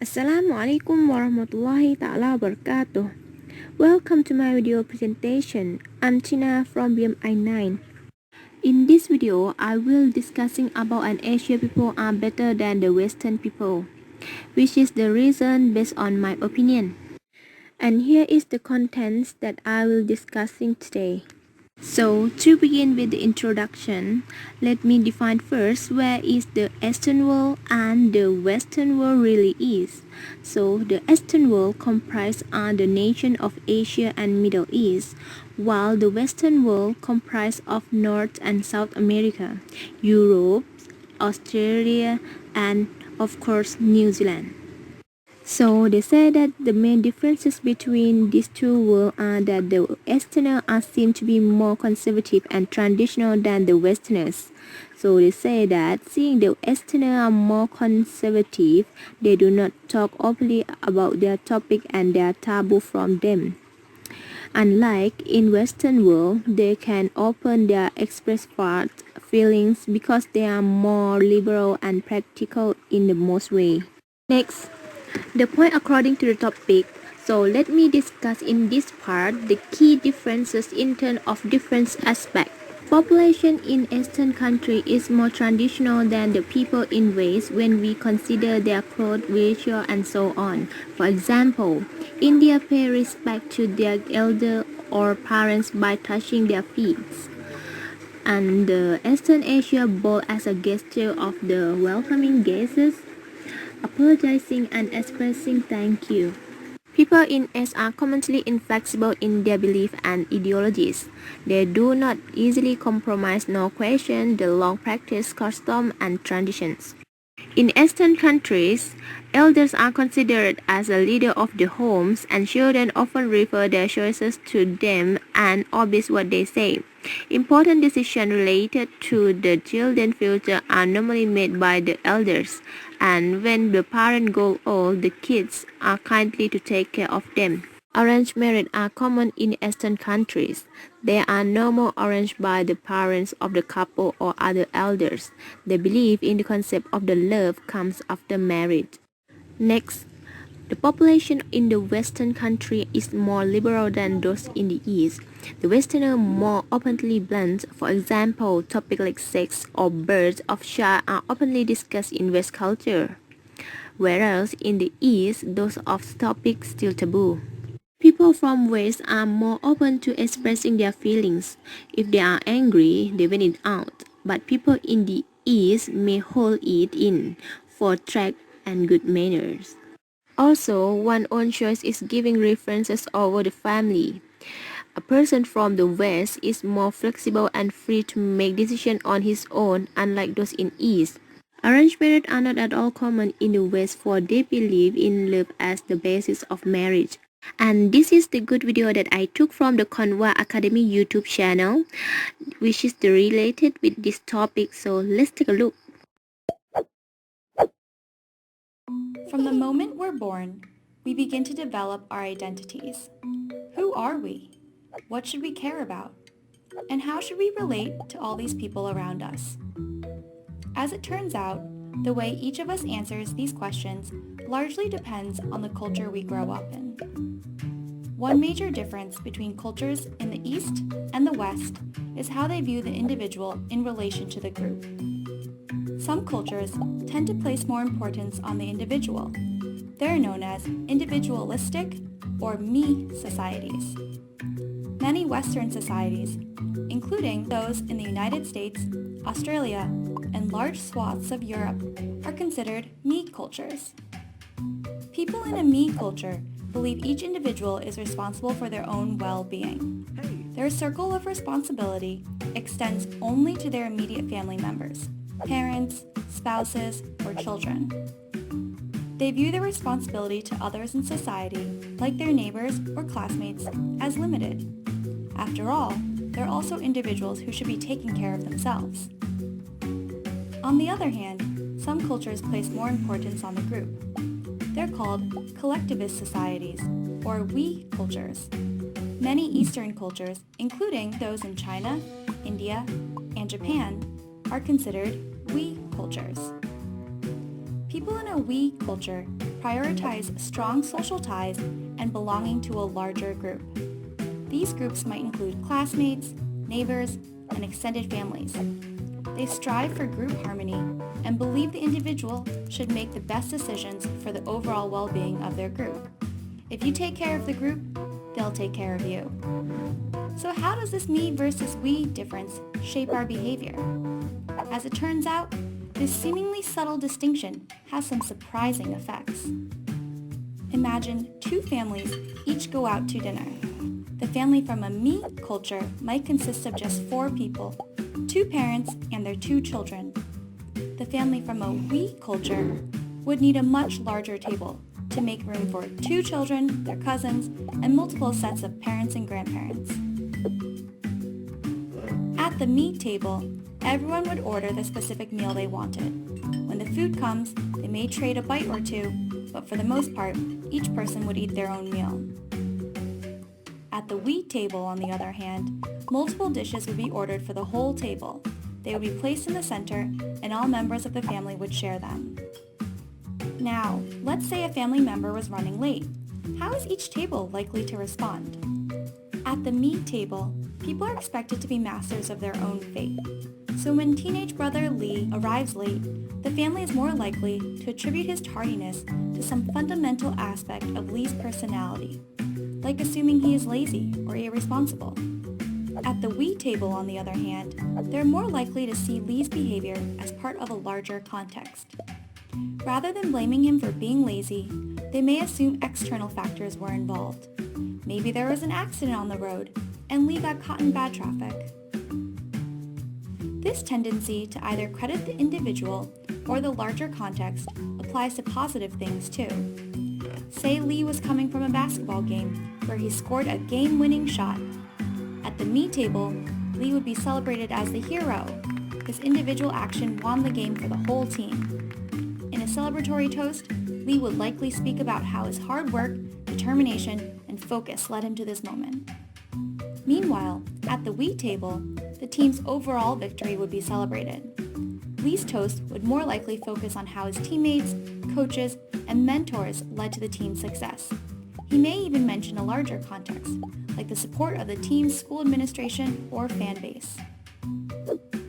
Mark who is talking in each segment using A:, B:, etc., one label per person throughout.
A: Assalamualaikum warahmatullahi ta'ala wabarakatuh. Welcome to my video presentation. I'm Tina from BMI9. In this video, I will discussing about an Asian people are better than the Western people, which is the reason based on my opinion. And here is the contents that I will discussing today. So, to begin with the introduction, let me define first where is the Eastern world and the Western world really is. So, the Eastern world comprise the nation of Asia and Middle East, while the Western world comprise of North and South America, Europe, Australia, and of course New Zealand. So they say that the main differences between these two worlds are that the Easterners are seen to be more conservative and traditional than the Westerners. So they say that seeing the Easterners are more conservative, they do not talk openly about their topic and they are taboo from them. Unlike in Western world, they can open their express feelings because they are more liberal and practical in the most way. Next, the point according to the topic. So let me discuss in this part the key differences in terms of different aspects. Population in Eastern country is more traditional than the people in West when we consider their clothes, ritual, and so on. For example, India pay respect to their elder or parents by touching their feet. And Eastern Asia bow as a gesture of the welcoming guests, apologizing and expressing thank you. People in East are commonly inflexible in their beliefs and ideologies. They do not easily compromise nor question the long practiced customs and traditions. In Eastern countries, elders are considered as a leader of the homes and children often refer their choices to them and obey what they say. Important decisions related to the children's future are normally made by the elders, and when the parents grow old, the kids are kindly to take care of them. Arranged marriages are common in Eastern countries. They are normally arranged by the parents of the couple or other elders. They believe in the concept of the love comes after marriage. Next, the population in the Western country is more liberal than those in the East. The Westerners more openly blunt. For example, topics like sex or birth of child are openly discussed in West culture, whereas in the East, those of topics still taboo. People from West are more open to expressing their feelings. If they are angry, they vent it out. But people in the East may hold it in for tact and good manners. Also, one's own choice is giving references over the family. A person from the West is more flexible and free to make decisions on his own, unlike those in East. Arranged marriages are not at all common in the West, for they believe in love as the basis of marriage. And this is the good video that I took from the Conwa Academy YouTube channel, which is related with this topic. So let's take a look.
B: From the moment we're born, we begin to develop our identities. Who are we? What should we care about? And how should we relate to all these people around us? As it turns out, the way each of us answers these questions largely depends on the culture we grow up in. One major difference between cultures in the East and the West is how they view the individual in relation to the group. Some cultures tend to place more importance on the individual. They're known as individualistic or me societies. Many Western societies, including those in the United States, Australia, and large swaths of Europe, are considered me cultures. People in a me culture believe each individual is responsible for their own well-being. Their circle of responsibility extends only to their immediate family members, parents, spouses, or children. They view their responsibility to others in society, like their neighbors or classmates, as limited. After all, they're also individuals who should be taking care of themselves. On the other hand, some cultures place more importance on the group. They're called collectivist societies, or we cultures. Many Eastern cultures, including those in China, India, and Japan, are considered we cultures. People in a we culture prioritize strong social ties and belonging to a larger group. These groups might include classmates, neighbors, and extended families. They strive for group harmony and believe the individual should make the best decisions for the overall well-being of their group. If you take care of the group, they'll take care of you. So how does this me versus we difference shape our behavior? As it turns out, this seemingly subtle distinction has some surprising effects. Imagine two families each go out to dinner. The family from a me culture might consist of just 4 people, 2 parents and their 2 children. The family from a we culture would need a much larger table to make room for 2 children, their cousins, and multiple sets of parents and grandparents. At the me table, everyone would order the specific meal they wanted. When the food comes, they may trade a bite or two, but for the most part, each person would eat their own meal. At the we table, on the other hand, multiple dishes would be ordered for the whole table. They would be placed in the center, and all members of the family would share them. Now, let's say a family member was running late. How is each table likely to respond? At the me table, people are expected to be masters of their own fate. So when teenage brother Lee arrives late, the family is more likely to attribute his tardiness to some fundamental aspect of Lee's personality, like assuming he is lazy or irresponsible. At the we table, on the other hand, they're more likely to see Lee's behavior as part of a larger context. Rather than blaming him for being lazy, they may assume external factors were involved. Maybe there was an accident on the road, and Lee got caught in bad traffic. This tendency to either credit the individual or the larger context applies to positive things too. Say Lee was coming from a basketball game where he scored a game-winning shot. At the me table, Lee would be celebrated as the hero. His individual action won the game for the whole team. In a celebratory toast, Lee would likely speak about how his hard work, determination, and focus led him to this moment. Meanwhile, at the we table, the team's overall victory would be celebrated. Lee's toast would more likely focus on how his teammates, coaches, and mentors led to the team's success. He may even mention a larger context, like the support of the team's school administration or fan base.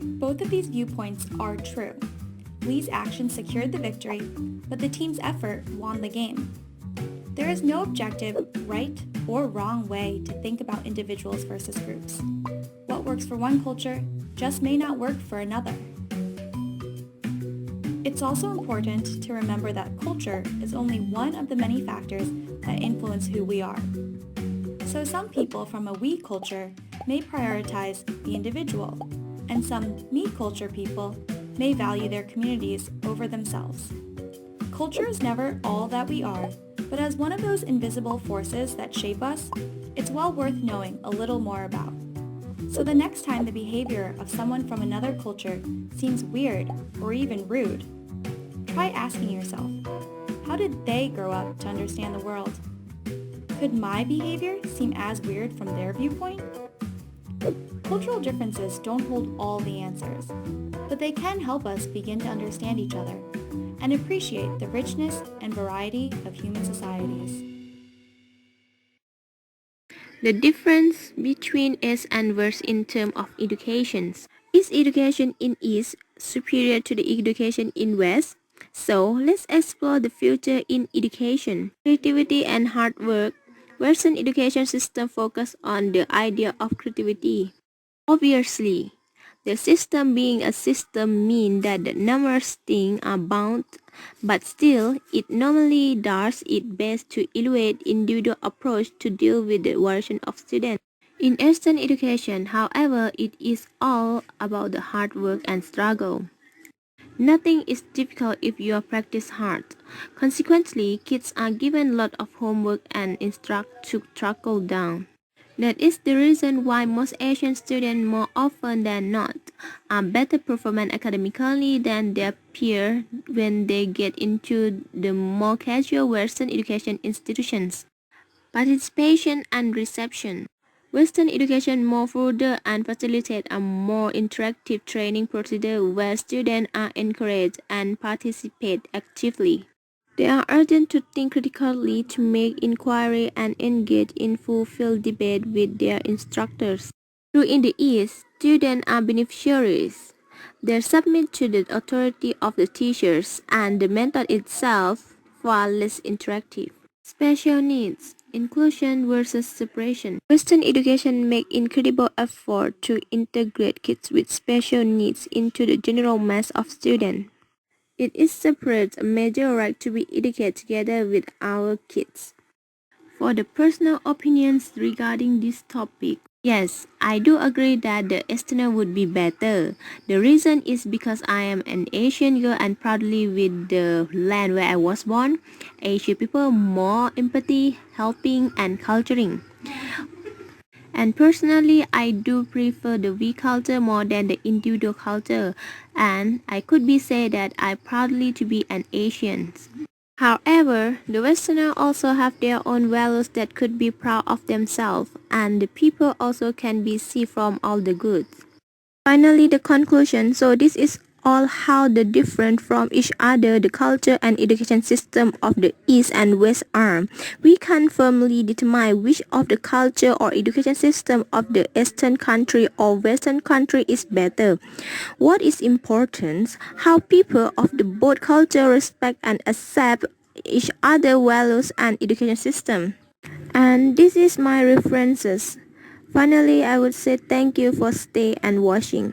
B: Both of these viewpoints are true. Lee's actions secured the victory, but the team's effort won the game. There is no objective, right or wrong way to think about individuals versus groups. What works for one culture just may not work for another. It's also important to remember that culture is only one of the many factors that influence who we are. So some people from a we culture may prioritize the individual, and some me culture people may value their communities over themselves. Culture is never all that we are, but as one of those invisible forces that shape us, it's well worth knowing a little more about. So the next time the behavior of someone from another culture seems weird or even rude, try asking yourself, how did they grow up to understand the world? Could my behavior seem as weird from their viewpoint? Cultural differences don't hold all the answers, but they can help us begin to understand each other and appreciate the richness and variety of human societies.
A: The difference between East and West in terms of education. Is education in East superior to the education in West? So let's explore the future in education. Creativity and hard work. Western education system focus on the idea of creativity. Obviously, the system being a system means that the numerous things are bound, but still, it normally does its best to evaluate individual approach to deal with the version of students. In Eastern education, however, it is all about the hard work and struggle. Nothing is difficult if you practice hard. Consequently, kids are given a lot of homework and instructed to struggle down. That is the reason why most Asian students more often than not are better performing academically than their peers when they get into the more casual Western education institutions. Participation and reception. Western education more further and facilitate a more interactive training procedure where students are encouraged and participate actively. They are urgent to think critically, to make inquiry and engage in fulfilled debate with their instructors. True in the East, students are beneficiaries. They submit to the authority of the teachers, and the method itself far less interactive. Special needs, inclusion versus separation. Western education make incredible effort to integrate kids with special needs into the general mass of students. It is separates a major right to be educated together with our kids. For the personal opinions regarding this topic, yes, I do agree that the external would be better. The reason is because I am an Asian girl and proudly with the land where I was born. Asian people more empathy, helping and culturing. And personally, I do prefer the we culture more than the individual culture. And I could be say that I proudly to be an Asian. However, the Westerners also have their own values that could be proud of themselves, and the people also can be see from all the goods. Finally, the conclusion. So this is all how the different from each other the culture and education system of the East and West are. We can firmly determine which of the culture or education system of the Eastern country or Western country is better. What is important? How people of the both culture respect and accept each other values and education system. And this is my references. Finally, I would say thank you for stay and watching.